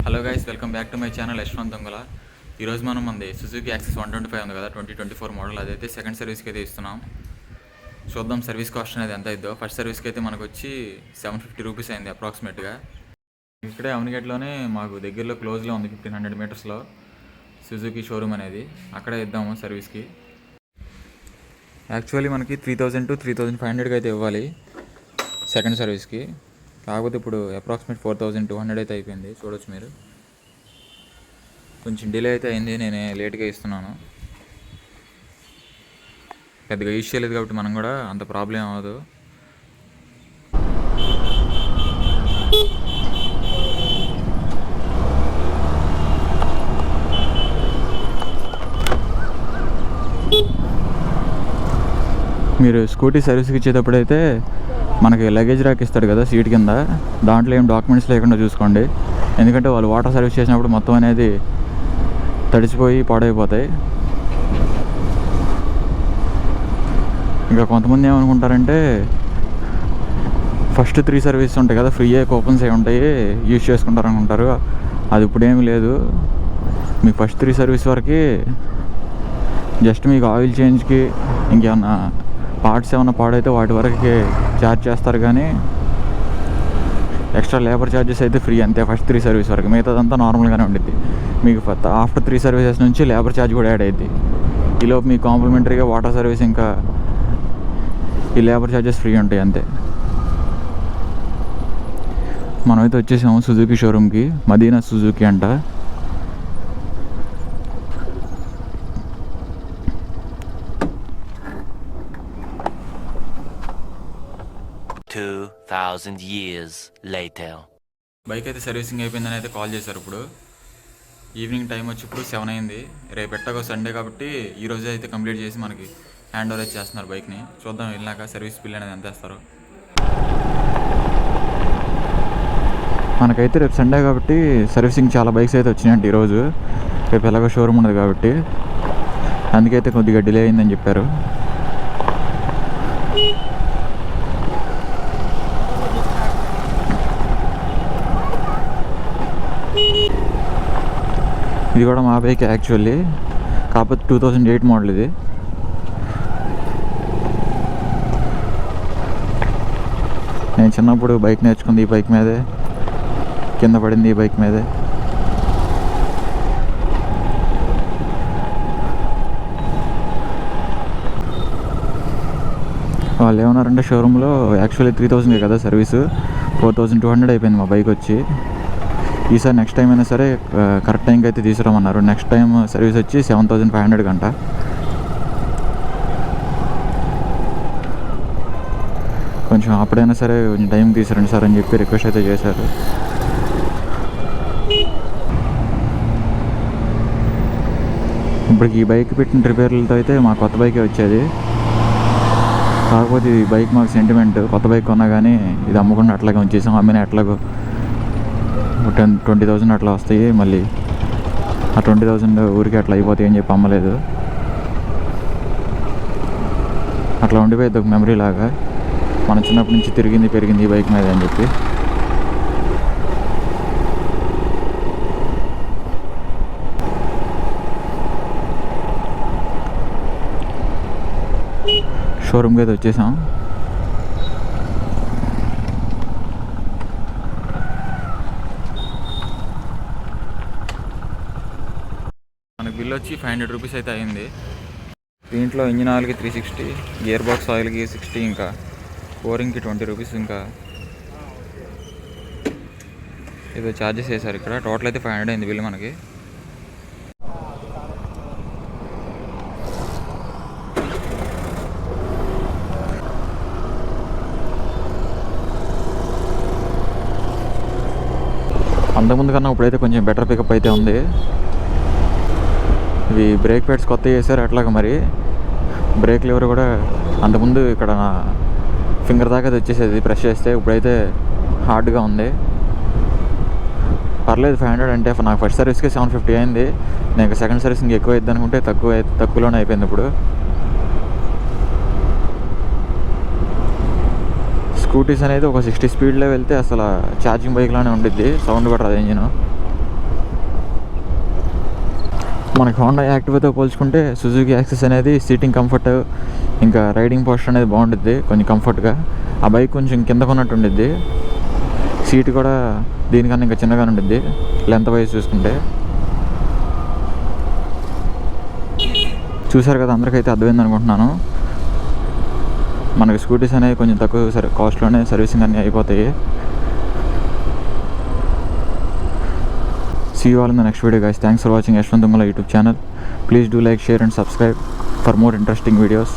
Hello guys, welcome back to my channel Yashwant దొంగల. ఈరోజు మనం మంది సుజుకి యాక్సెస్ 125 ఉంది కదా, 2024 మోడల్. అదైతే సెకండ్ సర్వీస్కి అయితే ఇస్తున్నాం. చూద్దాం సర్వీస్ కాస్ట్ అనేది ఎంత అయిద్దో. ఫస్ట్ సర్వీస్కి అయితే మనకు వచ్చి 750 రూపీస్ అయింది అప్రాక్సిమేట్గా. ఇక్కడే అవనిగేట్లోనే మాకు దగ్గరలో క్లోజ్లో ఉంది, 1500 మీటర్స్లో సుజుకి షోరూమ్ అనేది. అక్కడే ఇద్దాము సర్వీస్కి. యాక్చువల్లీ మనకి 3000 to 3500 అయితే ఇవ్వాలి సెకండ్ సర్వీస్కి. కాకపోతే ఇప్పుడు అప్రాక్సిమేట్ 4200 అయితే అయిపోయింది. చూడొచ్చు మీరు. కొంచెం డిలే అయితే అయింది, నేనే లేట్గా ఇస్తున్నాను. పెద్దగా యూజ్ చేయలేదు కాబట్టి మనం కూడా అంత ప్రాబ్లం అవ్వదు. మీరు స్కూటీ సర్వీస్కి ఇచ్చేటప్పుడు అయితే మనకి లగేజ్ ర్యాక్ ఇస్తాడు కదా సీట్ కింద, దాంట్లో ఏం డాక్యుమెంట్స్ లేకుండా చూసుకోండి. ఎందుకంటే వాళ్ళు వాటర్ సర్వీస్ చేసినప్పుడు మొత్తం అనేది తడిసిపోయి పాడైపోతాయి. ఇంకా కొంతమంది ఏమనుకుంటారంటే ఫస్ట్ 3 సర్వీస్ ఉంటాయి కదా, ఫ్రీ కూపన్స్ అవి ఉంటాయి, యూజ్ చేసుకుంటారు అనుకుంటారు. అది ఇప్పుడు ఏమి లేదు. మీకు ఫస్ట్ 3 సర్వీస్ వరకు జస్ట్ మీకు ఆయిల్ చేంజ్కి ఇంకేమన్నా పార్ట్స్ ఏమైనా పాడైతే వాటి వరకు ఛార్జ్ చేస్తారు, కానీ ఎక్స్ట్రా లేబర్ ఛార్జెస్ అయితే ఫ్రీ అంతే ఫస్ట్ 3 సర్వీస్ వరకు. మిగతాదంతా నార్మల్గానే ఉండిద్ది. మీకు ఆఫ్టర్ 3 సర్వీసెస్ నుంచి లేబర్ ఛార్జ్ కూడా యాడ్ అయ్యిద్ది. ఈలోపు మీకు కాంప్లిమెంటరీగా వాటర్ సర్వీస్ ఇంకా ఈ లేబర్ ఛార్జెస్ ఫ్రీ ఉంటాయి అంతే. మనమైతే వచ్చేసాము సుజుకి షోరూమ్కి. మదీనా సుజుకి అంట. years later. బైక్ అయితే సర్వీసింగ్ అయిపోయిందని అయితే కాల్ చేశారు. ఇప్పుడు ఈవినింగ్ టైం వచ్చి ఇప్పుడు 7 అయింది. రేపు ఎట్టగో సండే కాబట్టి ఈరోజే అయితే కంప్లీట్ చేసి మనకి హ్యాండ్ ఓవర్ చేస్తున్నారు బైక్ని. చూద్దాం వెళ్ళాక సర్వీస్ బిల్ అనేది ఎంత వేస్తారో. మనకైతే రేపు సండే కాబట్టి సర్వీసింగ్ చాలా బైక్స్ అయితే వచ్చినాయంట ఈరోజు. రేపు ఎలాగో షోరూమ్ ఉన్నది కాబట్టి అందుకైతే కొద్దిగా డిలే అయిందని చెప్పారు. ఇది కూడా మా బైక్ యాక్చువల్లీ, కాకపోతే 2008 మోడల్ ఇది. నేను చిన్నప్పుడు బైక్ నేర్చుకుంది ఈ బైక్ మీదే, కింద పడింది ఈ బైక్ మీదే. వాళ్ళు ఏమన్నారంటే షోరూంలో యాక్చువల్లీ 3000 కదా సర్వీసు, 4200 అయిపోయింది మా బైక్ వచ్చి. ఈసారి నెక్స్ట్ టైం అయినా సరే కరెక్ట్ టైంకి అయితే తీసుకురామన్నారు. నెక్స్ట్ టైం సర్వీస్ వచ్చి 7500 గంట. కొంచెం అప్పుడైనా సరే కొంచెం టైం తీసుకురండి సార్ అని చెప్పి రిక్వెస్ట్ అయితే చేశారు. ఇప్పటికి ఈ బైక్ పెట్టిన రిపేర్లతో అయితే మా కొత్త బైకే వచ్చేది. కాకపోతే ఈ బైక్ మాకు సెంటిమెంట్. కొత్త బైక్ కొన్నా కానీ ఇది అమ్మకుండా అట్లాగే ఉంచేసాం. అమ్మిన ఎట్లాగో 20,000 అట్లా వస్తాయి. మళ్ళీ ఆ 20,000 ఊరికి అట్లా అయిపోతాయి అని చెప్పి అమ్మలేదు. అట్లా ఉండిపోయింది ఒక మెమరీ లాగా. మన చిన్నప్పటి నుంచి తిరిగింది పెరిగింది ఈ బైక్ మీద అని చెప్పి. షోరూమ్కి అయితే వచ్చేసాం. మనకి బిల్ వచ్చి 500 రూపీస్ అయితే అయింది. దీంట్లో ఇంజిన్ ఆయిల్కి 360, గేర్ బాక్స్ ఆయిల్కి 60, ఇంకా బోరింగ్కి 20 రూపీస్, ఇంకా ఏదో ఛార్జెస్ వేశారు ఇక్కడ. టోటల్ అయితే 500 అయింది బిల్ మనకి. అంతకుముందు కన్నా ఇప్పుడైతే కొంచెం బెటర్ పికప్ అయితే ఉంది. ఇవి బ్రేక్ ప్యాడ్స్ కొత్త చేశారు అట్లాగా. మరి బ్రేక్ లివర్ కూడా అంతకుముందు ఇక్కడ ఫింగర్ దాకా అది వచ్చేసేది ప్రెస్ చేస్తే, ఇప్పుడైతే హార్డ్గా ఉంది. పర్లేదు 500 అంటే. నాకు ఫస్ట్ సర్వీస్కి 750 అయింది. నేను సెకండ్ సర్వీస్ ఇంకా ఎక్కువ అయింది అనుకుంటే తక్కువలోనే అయిపోయింది. ఇప్పుడు స్కూటీస్ అనేది ఒక 60 స్పీడ్లో వెళ్తే అసలు ఛార్జింగ్ బైక్లోనే ఉండిద్ది. సౌండ్ కూడా రాదు ఇంజిన్. మనకి హోండా యాక్టివాతో పోల్చుకుంటే సుజుకి యాక్సెస్ అనేది సీటింగ్ కంఫర్ట్ ఇంకా రైడింగ్ పోస్టర్ అనేది బాగుంటుంది కొంచెం కంఫర్ట్గా. ఆ బైక్ కొంచెం కింద కొన్నట్టు ఉండిద్ది, సీట్ కూడా దీనికన్నా ఇంకా చిన్నగానే ఉండిద్ది లెంత్ వైజ్ చూసుకుంటే. చూసారు కదా, అందరికైతే అర్థమైంది అనుకుంటున్నాను. మనకి స్కూటీస్ అనేవి కొంచెం తక్కువ కాస్ట్లోనే సర్వీసింగ్ అన్నీ అయిపోతాయి. See you all in the next video, guys. Thanks for watching Yashwant Dungala YouTube channel. Please do like, share and subscribe for more interesting videos.